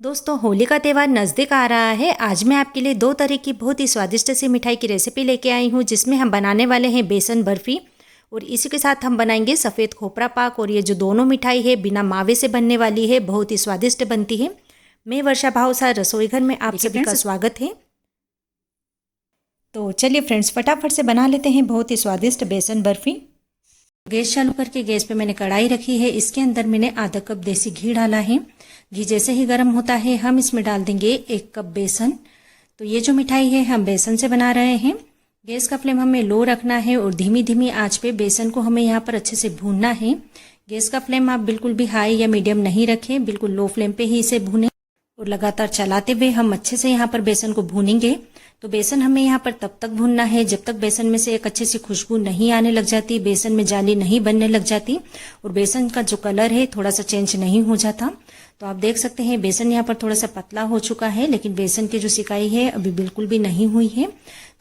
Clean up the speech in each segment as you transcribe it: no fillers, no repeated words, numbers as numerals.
दोस्तों, होली का त्यौहार नज़दीक आ रहा है। आज मैं आपके लिए दो तरह की बहुत ही स्वादिष्ट सी मिठाई की रेसिपी लेके आई हूँ, जिसमें हम बनाने वाले हैं बेसन बर्फ़ी और इसी के साथ हम बनाएंगे सफ़ेद खोपरा पाक। और ये जो दोनों मिठाई है बिना मावे से बनने वाली है, बहुत ही स्वादिष्ट बनती है। मैं वर्षा भावसार रसोई घर में आप सभी का स्वागत है। तो चलिए फ्रेंड्स, फटाफट से बना लेते हैं बहुत ही स्वादिष्ट बेसन बर्फ़ी। गैस चालू करके गैस पे मैंने कढ़ाई रखी है। इसके अंदर मैंने आधा कप देसी घी डाला है। घी जैसे ही गर्म होता है हम इसमें डाल देंगे 1 कप बेसन। तो ये जो मिठाई है हम बेसन से बना रहे हैं। गैस का फ्लेम हमें लो रखना है और धीमी धीमी आंच पे बेसन को हमें यहाँ पर अच्छे से भूनना है। गैस का फ्लेम आप बिल्कुल भी हाई या मीडियम नहीं रखें, बिल्कुल लो फ्लेम पे ही इसे भूनें और लगातार चलाते हुए हम अच्छे से यहाँ पर बेसन को भूनेंगे। तो बेसन हमें यहाँ पर तब तक भूनना है जब तक बेसन में से एक अच्छी सी खुशबू नहीं आने लग जाती, बेसन में जाली नहीं बनने लग जाती और बेसन का जो कलर है थोड़ा सा चेंज नहीं हो जाता। तो आप देख सकते हैं बेसन यहाँ पर थोड़ा सा पतला हो चुका है, लेकिन बेसन की जो सिकाई है अभी बिल्कुल भी नहीं हुई है।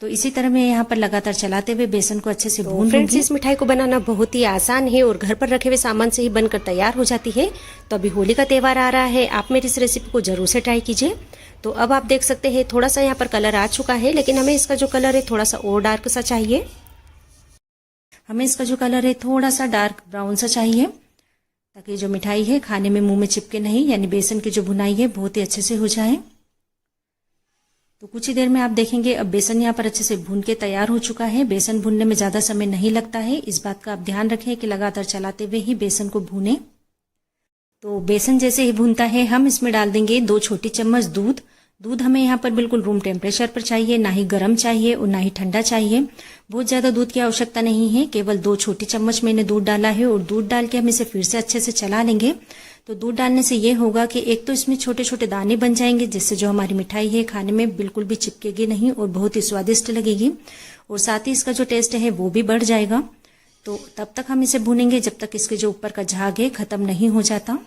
तो इसी तरह मैं यहाँ पर लगातार चलाते हुए बेसन को अच्छे से भून लूंगी। इस मिठाई को बनाना बहुत ही आसान है और घर पर रखे हुए सामान से ही बनकर तैयार हो जाती है। तो अभी होली का त्यौहार आ रहा है, आप मेरी इस रेसिपी को जरूर से ट्राई कीजिए। तो अब आप देख सकते हैं थोड़ा सा यहाँ पर कलर आ चुका है, लेकिन हमें इसका जो कलर है थोड़ा सा और डार्क सा चाहिए। हमें इसका जो कलर है थोड़ा सा डार्क ब्राउन सा चाहिए, ताकि जो मिठाई है खाने में मुंह में चिपके नहीं, यानी बेसन की जो भुनाई है बहुत ही अच्छे से हो जाए। तो कुछ ही देर में आप देखेंगे अब बेसन यहाँ पर अच्छे से भून के तैयार हो चुका है। बेसन भूनने में ज्यादा समय नहीं लगता है, इस बात का आप ध्यान रखें कि लगातार चलाते हुए ही बेसन को भूनें। तो बेसन जैसे ही भूनता है हम इसमें डाल देंगे 2 छोटी चम्मच दूध। दूध हमें यहाँ पर बिल्कुल रूम टेम्परेचर पर चाहिए, ना ही गर्म चाहिए और ना ही ठंडा चाहिए। बहुत ज्यादा दूध की आवश्यकता नहीं है, केवल 2 छोटी चम्मच मैंने दूध डाला है और दूध डाल के हम इसे फिर से अच्छे से चला लेंगे। तो दूध डालने से ये होगा कि एक तो इसमें छोटे छोटे दाने बन जाएंगे, जिससे जो हमारी मिठाई है खाने में बिल्कुल भी चिपकेगी नहीं और बहुत ही स्वादिष्ट लगेगी और साथ ही इसका जो टेस्ट है वो भी बढ़ जाएगा। तो तब तक हम इसे भूनेंगे जब तक इसके जो ऊपर का झाग है खत्म नहीं हो जाता।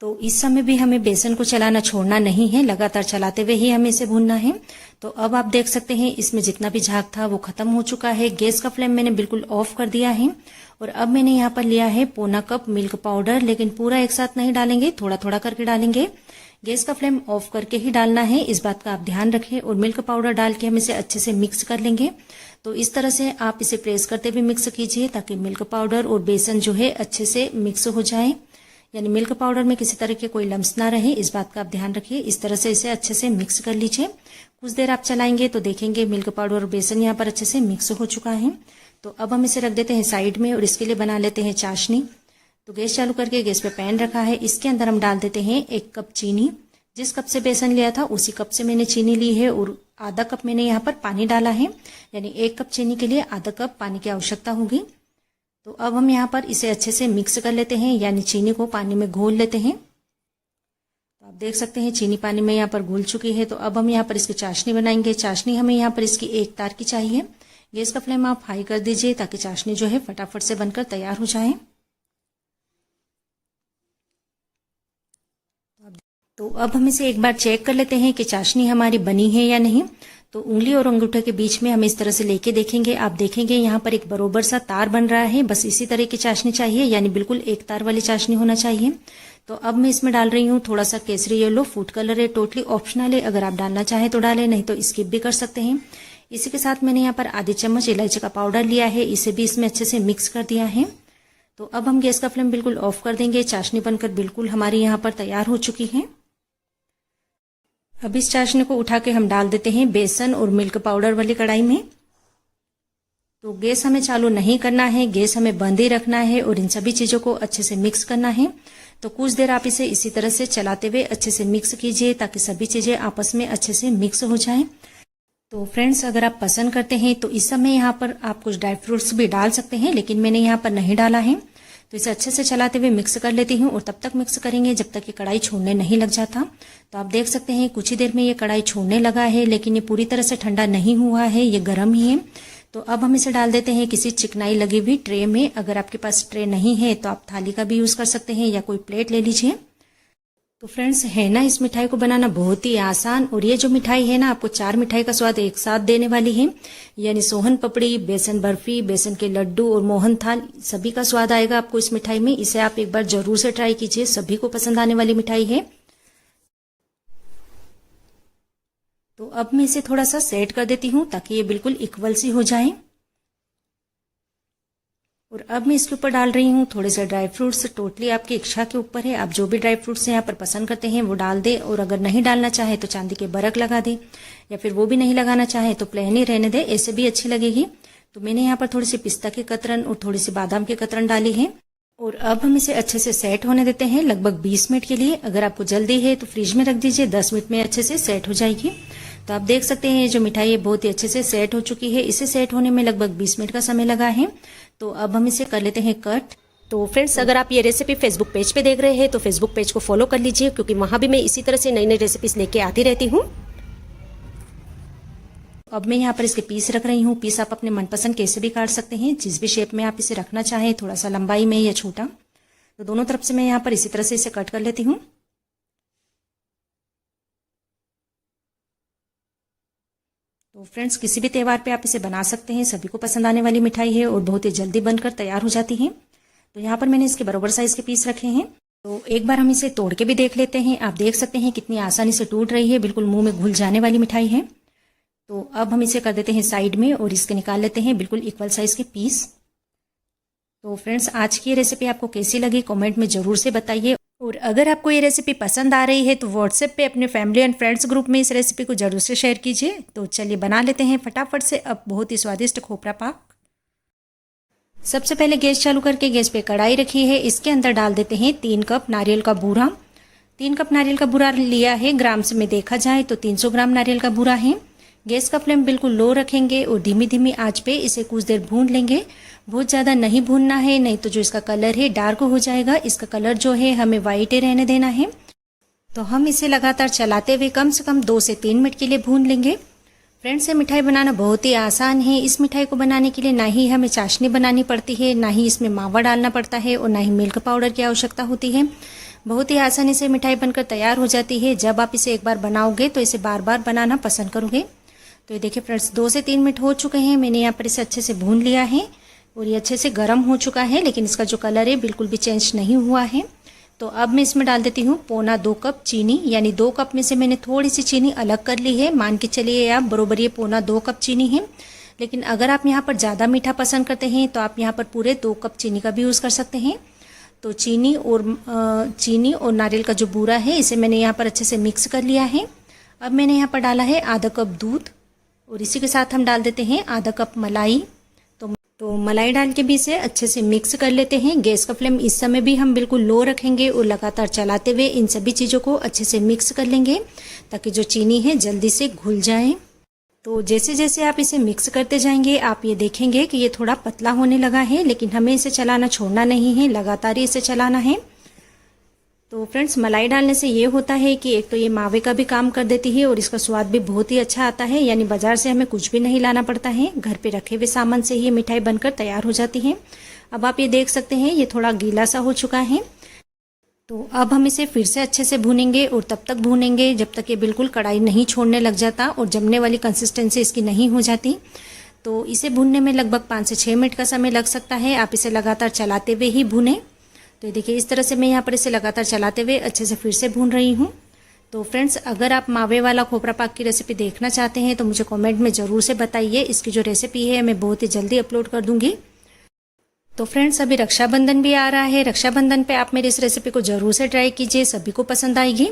तो इस समय भी हमें बेसन को चलाना छोड़ना नहीं है, लगातार चलाते हुए ही हमें इसे भूनना है। तो अब आप देख सकते हैं इसमें जितना भी झाग था वो खत्म हो चुका है। गैस का फ्लेम मैंने बिल्कुल ऑफ कर दिया है और अब मैंने यहाँ पर लिया है पौना कप मिल्क पाउडर, लेकिन पूरा एक साथ नहीं डालेंगे, थोड़ा थोड़ा करके डालेंगे। गैस का फ्लेम ऑफ करके ही डालना है, इस बात का आप ध्यान रखें। और मिल्क पाउडर डाल के हम इसे अच्छे से मिक्स कर लेंगे। तो इस तरह से आप इसे प्रेस करते हुए मिक्स कीजिए, ताकि मिल्क पाउडर और बेसन जो है अच्छे से मिक्स हो जाए, यानी मिल्क पाउडर में किसी तरह के कोई लम्स ना रहे, इस बात का आप ध्यान रखिए। इस तरह से इसे अच्छे से मिक्स कर लीजिए। कुछ देर आप चलाएंगे तो देखेंगे मिल्क पाउडर और बेसन यहाँ पर अच्छे से मिक्स हो चुका है। तो अब हम इसे रख देते हैं साइड में और इसके लिए बना लेते हैं चाशनी। तो गैस चालू करके गैस पे पैन रखा है, इसके अंदर हम डाल देते हैं 1 कप चीनी। जिस कप से बेसन लिया था उसी कप से मैंने चीनी ली है और आधा कप मैंने यहाँ पर पानी डाला है, यानी 1 कप चीनी के लिए आधा कप पानी की आवश्यकता होगी। तो अब हम यहाँ पर इसे अच्छे से मिक्स कर लेते हैं, यानी चीनी को पानी में घोल लेते हैं। तो आप देख सकते हैं चीनी पानी में यहाँ पर घुल चुकी है। तो अब हम यहाँ पर इसकी चाशनी बनाएंगे। चाशनी हमें यहाँ पर इसकी 1 तार की चाहिए। गैस का फ्लेम आप हाई कर दीजिए, ताकि चाशनी जो है फटाफट से बनकर तैयार हो जाए। तो अब हम इसे एक बार चेक कर लेते हैं कि चाशनी हमारी बनी है या नहीं। तो उंगली और अंगूठे के बीच में हम इस तरह से लेके देखेंगे। आप देखेंगे यहाँ पर एक बरोबर सा तार बन रहा है, बस इसी तरह की चाशनी चाहिए, यानी बिल्कुल 1 तार वाली चाशनी होना चाहिए। तो अब मैं इसमें डाल रही हूँ थोड़ा सा केसरी येलो फूड कलर है, टोटली ऑप्शनल है, अगर आप डालना चाहें तो डालें, नहीं तो स्किप भी कर सकते हैं। इसी के साथ मैंने यहाँ पर आधी चम्मच इलायची का पाउडर लिया है, इसे भी इसमें अच्छे से मिक्स कर दिया है। तो अब हम गैस का फ्लेम बिल्कुल ऑफ कर देंगे। चाशनी बनकर बिल्कुल हमारी यहाँ पर तैयार हो चुकी है। अब इस चाशनी को उठा के हम डाल देते हैं बेसन और मिल्क पाउडर वाली कढ़ाई में। तो गैस हमें चालू नहीं करना है, गैस हमें बंद ही रखना है और इन सभी चीजों को अच्छे से मिक्स करना है। तो कुछ देर आप इसे इसी तरह से चलाते हुए अच्छे से मिक्स कीजिए, ताकि सभी चीजें आपस में अच्छे से मिक्स हो जाएं। तो फ्रेंड्स, अगर आप पसंद करते हैं तो इस समय यहाँ पर आप कुछ ड्राई फ्रूट्स भी डाल सकते हैं, लेकिन मैंने यहाँ पर नहीं डाला है। तो इसे अच्छे से चलाते हुए मिक्स कर लेती हूँ और तब तक मिक्स करेंगे जब तक ये कढ़ाई छोड़ने नहीं लग जाता। तो आप देख सकते हैं कुछ ही देर में ये कढ़ाई छोड़ने लगा है, लेकिन ये पूरी तरह से ठंडा नहीं हुआ है, ये गर्म ही है। तो अब हम इसे डाल देते हैं किसी चिकनाई लगी हुई ट्रे में। अगर आपके पास ट्रे नहीं है तो आप थाली का भी यूज कर सकते हैं या कोई प्लेट ले लीजिए। तो फ्रेंड्स, है ना इस मिठाई को बनाना बहुत ही आसान, और ये जो मिठाई है ना आपको 4 मिठाई का स्वाद एक साथ देने वाली है, यानी सोहन पपड़ी, बेसन बर्फी, बेसन के लड्डू और मोहन थाल, सभी का स्वाद आएगा आपको इस मिठाई में। इसे आप एक बार जरूर से ट्राई कीजिए, सभी को पसंद आने वाली मिठाई है। तो अब मैं इसे थोड़ा सा सेट कर देती हूँ ताकि ये बिल्कुल इक्वल सी हो जाए। और अब मैं इसके ऊपर डाल रही हूँ थोड़े से ड्राई फ्रूट्स। टोटली आपकी इच्छा के ऊपर है, आप जो भी ड्राई फ्रूट्स यहाँ पर पसंद करते हैं वो डाल दे, और अगर नहीं डालना चाहे तो चांदी के बरक लगा दे, या फिर वो भी नहीं लगाना चाहे तो प्लेन ही रहने दे, ऐसे भी अच्छी लगेगी। तो मैंने यहाँ पर थोड़ी सी पिस्ता के कतरन और थोड़ी सी बादाम के कतरन डाली है। और अब हम इसे अच्छे से सेट होने देते हैं लगभग 20 मिनट के लिए। अगर आपको जल्दी है तो फ्रिज में रख दीजिए, 10 मिनट में अच्छे से सेट हो जाएगी। तो आप देख सकते हैं ये जो मिठाई है बहुत ही अच्छे से सेट हो चुकी है। इसे सेट होने में लगभग 20 मिनट का समय लगा है। तो अब हम इसे कर लेते हैं कट। तो फ्रेंड्स, अगर आप ये रेसिपी फेसबुक पेज पे देख रहे हैं तो फेसबुक पेज को फॉलो कर लीजिए, क्योंकि वहां भी मैं इसी तरह से नई नई रेसिपीज लेके आती रहती हूँ। अब मैं यहाँ पर इसके पीस रख रही हूँ। पीस आप अपने मनपसंद कैसे भी काट सकते हैं, जिस भी शेप में आप इसे रखना चाहें, थोड़ा सा लंबाई में या छोटा। तो दोनों तरफ से मैं यहाँ पर इसी तरह से इसे कट कर लेती हूँ। तो फ्रेंड्स, किसी भी त्यौहार पे आप इसे बना सकते हैं, सभी को पसंद आने वाली मिठाई है और बहुत ही जल्दी बनकर तैयार हो जाती है। तो यहाँ पर मैंने इसके बराबर साइज के पीस रखे हैं। तो एक बार हम इसे तोड़ के भी देख लेते हैं। आप देख सकते हैं कितनी आसानी से टूट रही है, बिल्कुल मुंह में घुल जाने वाली मिठाई है। तो अब हम इसे कर देते हैं साइड में और इसके निकाल लेते हैं बिल्कुल इक्वल साइज के पीस। तो फ्रेंड्स, आज की ये रेसिपी आपको कैसी लगी कमेंट में जरूर से बताइए। और अगर आपको ये रेसिपी पसंद आ रही है तो व्हाट्सएप पे अपने फैमिली एंड फ्रेंड्स ग्रुप में इस रेसिपी को जरूर से शेयर कीजिए। तो चलिए बना लेते हैं फटाफट से अब बहुत ही स्वादिष्ट खोपरा पाक। सबसे पहले गैस चालू करके गैस पे कढ़ाई रखी है। इसके अंदर डाल देते हैं 3 कप नारियल का बूरा। 3 कप नारियल का बूरा लिया है। ग्राम से में देखा जाए तो 300 ग्राम नारियल का बूरा है। गैस का फ्लेम बिल्कुल लो रखेंगे और धीमी धीमी आंच पे इसे कुछ देर भून लेंगे। बहुत ज़्यादा नहीं भूनना है, नहीं तो जो इसका कलर है डार्क हो जाएगा। इसका कलर जो है हमें वाइट ही रहने देना है। तो हम इसे लगातार चलाते हुए कम से कम 2 से 3 मिनट के लिए भून लेंगे। फ्रेंड्स, ये मिठाई बनाना बहुत ही आसान है। इस मिठाई को बनाने के लिए ना ही हमें चाशनी बनानी पड़ती है, ना ही इसमें मावा डालना पड़ता है और ना ही मिल्क पाउडर की आवश्यकता होती है। बहुत ही आसानी से मिठाई बनकर तैयार हो जाती है। जब आप इसे एक बार बनाओगे तो इसे बार बार बनाना पसंद करोगे। तो ये देखिए फ्रेंड्स, 2 से 3 मिनट हो चुके हैं। मैंने यहाँ पर इसे अच्छे से भून लिया है और ये अच्छे से गर्म हो चुका है, लेकिन इसका जो कलर है बिल्कुल भी चेंज नहीं हुआ है। तो अब मैं इसमें डाल देती हूँ 1.25 कप चीनी, यानी 2 कप में से मैंने थोड़ी सी चीनी अलग कर ली है। मान के चलिए आप बरोबर ये 1.25 कप चीनी है। लेकिन अगर आप यहाँ पर ज़्यादा मीठा पसंद करते हैं तो आप यहाँ पर पूरे 2 कप चीनी का भी यूज़ कर सकते हैं। तो चीनी और नारियल का जो बूरा है इसे मैंने यहाँ पर अच्छे से मिक्स कर लिया है। अब मैंने यहाँ पर डाला है आधा कप दूध और इसी के साथ हम डाल देते हैं आधा कप मलाई। तो मलाई डाल के भी इसे अच्छे से मिक्स कर लेते हैं। गैस का फ्लेम इस समय भी हम बिल्कुल लो रखेंगे और लगातार चलाते हुए इन सभी चीज़ों को अच्छे से मिक्स कर लेंगे ताकि जो चीनी है जल्दी से घुल जाए। तो जैसे जैसे आप इसे मिक्स करते जाएंगे आप ये देखेंगे कि ये थोड़ा पतला होने लगा है, लेकिन हमें इसे चलाना छोड़ना नहीं है, लगातार ही इसे चलाना है। तो फ्रेंड्स, मलाई डालने से ये होता है कि एक तो ये मावे का भी काम कर देती है और इसका स्वाद भी बहुत ही अच्छा आता है। यानी बाजार से हमें कुछ भी नहीं लाना पड़ता है, घर पे रखे हुए सामान से ही मिठाई बनकर तैयार हो जाती है। अब आप ये देख सकते हैं ये थोड़ा गीला सा हो चुका है। तो अब हम इसे फिर से अच्छे से भूनेंगे और तब तक भूनेंगे जब तक ये बिल्कुल कढ़ाई नहीं छोड़ने लग जाता और जमने वाली कंसिस्टेंसी इसकी नहीं हो जाती। तो इसे भूनने में लगभग 5 से 6 मिनट का समय लग सकता है। आप इसे लगातार चलाते हुए ही भूनें। तो देखिए इस तरह से मैं यहाँ पर इसे लगातार चलाते हुए अच्छे से फिर से भून रही हूँ। तो फ्रेंड्स, अगर आप मावे वाला खोपरा पाक की रेसिपी देखना चाहते हैं तो मुझे कमेंट में ज़रूर से बताइए। इसकी जो रेसिपी है मैं बहुत ही जल्दी अपलोड कर दूंगी। तो फ्रेंड्स, अभी रक्षाबंधन भी आ रहा है। रक्षाबंधन पे आप मेरी इस रेसिपी को ज़रूर से ट्राई कीजिए, सभी को पसंद आएगी।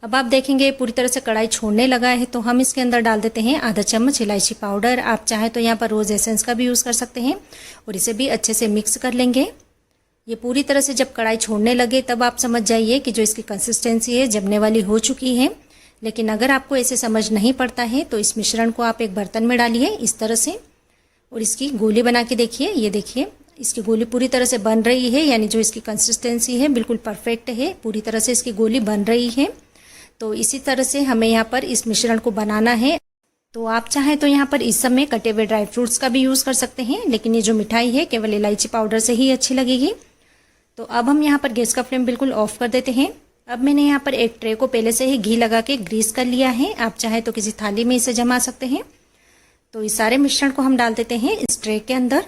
अब आप देखेंगे पूरी तरह से कढ़ाई छोड़ने लगा है तो हम इसके अंदर डाल देते हैं आधा चम्मच इलायची पाउडर। आप चाहें तो यहाँ पर रोज़ एसेंस का भी यूज़ कर सकते हैं और इसे भी अच्छे से मिक्स कर लेंगे। ये पूरी तरह से जब कढ़ाई छोड़ने लगे तब आप समझ जाइए कि जो इसकी कंसिस्टेंसी है जमने वाली हो चुकी है। लेकिन अगर आपको ऐसे समझ नहीं पड़ता है तो इस मिश्रण को आप एक बर्तन में डालिए इस तरह से और इसकी गोली बना के देखिए। ये देखिए इसकी गोली पूरी तरह से बन रही है, यानी जो इसकी कंसिस्टेंसी है बिल्कुल परफेक्ट है, पूरी तरह से इसकी गोली बन रही है। तो इसी तरह से हमें यहाँ पर इस मिश्रण को बनाना है। तो आप चाहें तो यहाँ पर इस समय कटे हुए ड्राई फ्रूट्स का भी यूज़ कर सकते हैं, लेकिन ये जो मिठाई है केवल इलायची पाउडर से ही अच्छी लगेगी। तो अब हम यहाँ पर गैस का फ्लेम बिल्कुल ऑफ कर देते हैं। अब मैंने यहाँ पर एक ट्रे को पहले से ही घी लगा के ग्रीस कर लिया है। आप चाहे तो किसी थाली में इसे जमा सकते हैं। तो इस सारे मिश्रण को हम डाल देते हैं इस ट्रे के अंदर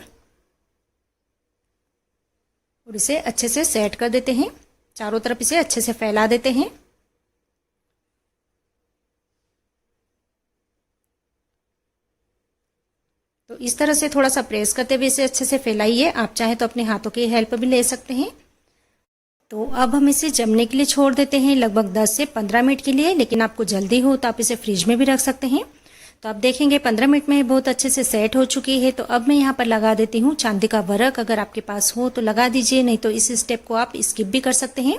और इसे अच्छे से सेट कर देते हैं। चारों तरफ इसे अच्छे से फैला देते हैं। तो इस तरह से थोड़ा सा प्रेस करते हुए इसे अच्छे से फैलाइए। आप चाहे तो अपने हाथों की हेल्प भी ले सकते हैं। तो अब हम इसे जमने के लिए छोड़ देते हैं लगभग 10 से 15 मिनट के लिए, लेकिन आपको जल्दी हो तो आप इसे फ्रिज में भी रख सकते हैं। तो आप देखेंगे 15 मिनट में बहुत अच्छे से सेट हो चुकी है। तो अब मैं यहाँ पर लगा देती हूँ चांदी का वर्क। अगर आपके पास हो तो लगा दीजिए, नहीं तो इस स्टेप को आप स्किप भी कर सकते हैं।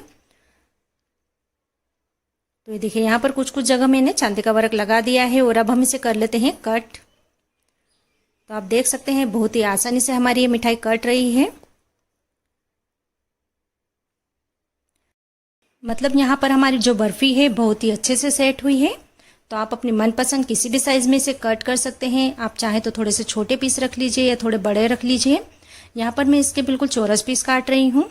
तो ये देखिए यहाँ पर कुछ कुछ जगह मैंने चांदी का वर्क लगा दिया है और अब हम इसे कर लेते हैं कट। तो आप देख सकते हैं बहुत ही आसानी से हमारी ये मिठाई कट रही है। मतलब यहाँ पर हमारी जो बर्फी है बहुत ही अच्छे से सेट हुई है। तो आप अपनी मनपसंद किसी भी साइज में इसे कट कर सकते हैं। आप चाहे तो थोड़े से छोटे पीस रख लीजिए या थोड़े बड़े रख लीजिए। यहाँ पर मैं इसके बिल्कुल चौरस पीस काट रही हूँ।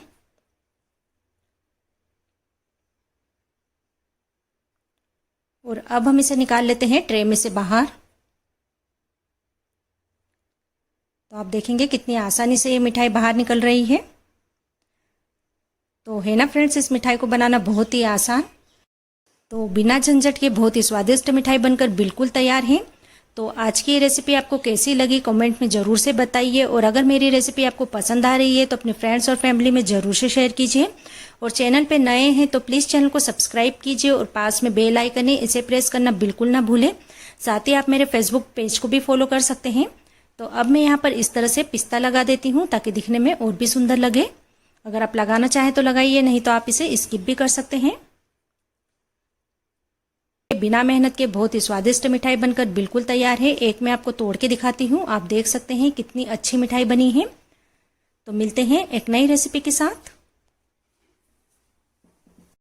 और अब हम इसे निकाल लेते हैं ट्रे में से बाहर। तो आप देखेंगे कितनी आसानी से ये मिठाई बाहर निकल रही है। तो है ना फ्रेंड्स, इस मिठाई को बनाना बहुत ही आसान। तो बिना झंझट के बहुत ही स्वादिष्ट मिठाई बनकर बिल्कुल तैयार है। तो आज की ये रेसिपी आपको कैसी लगी कमेंट में ज़रूर से बताइए। और अगर मेरी रेसिपी आपको पसंद आ रही है तो अपने फ्रेंड्स और फैमिली में ज़रूर से शेयर कीजिए। और चैनल पे नए हैं तो प्लीज़ चैनल को सब्सक्राइब कीजिए और पास में बेल आइकन है, इसे प्रेस करना बिल्कुल ना भूलें। साथ ही आप मेरे फेसबुक पेज को भी फॉलो कर सकते हैं। तो अब मैं यहाँ पर इस तरह से पिस्ता लगा देती हूँ ताकि दिखने में और भी सुंदर लगे। अगर आप लगाना चाहें तो लगाइए, नहीं तो आप इसे स्किप भी कर सकते हैं। बिना मेहनत के बहुत ही स्वादिष्ट मिठाई बनकर बिल्कुल तैयार है। एक मैं आपको तोड़ के दिखाती हूँ। आप देख सकते हैं कितनी अच्छी मिठाई बनी है। तो मिलते हैं एक नई रेसिपी के साथ।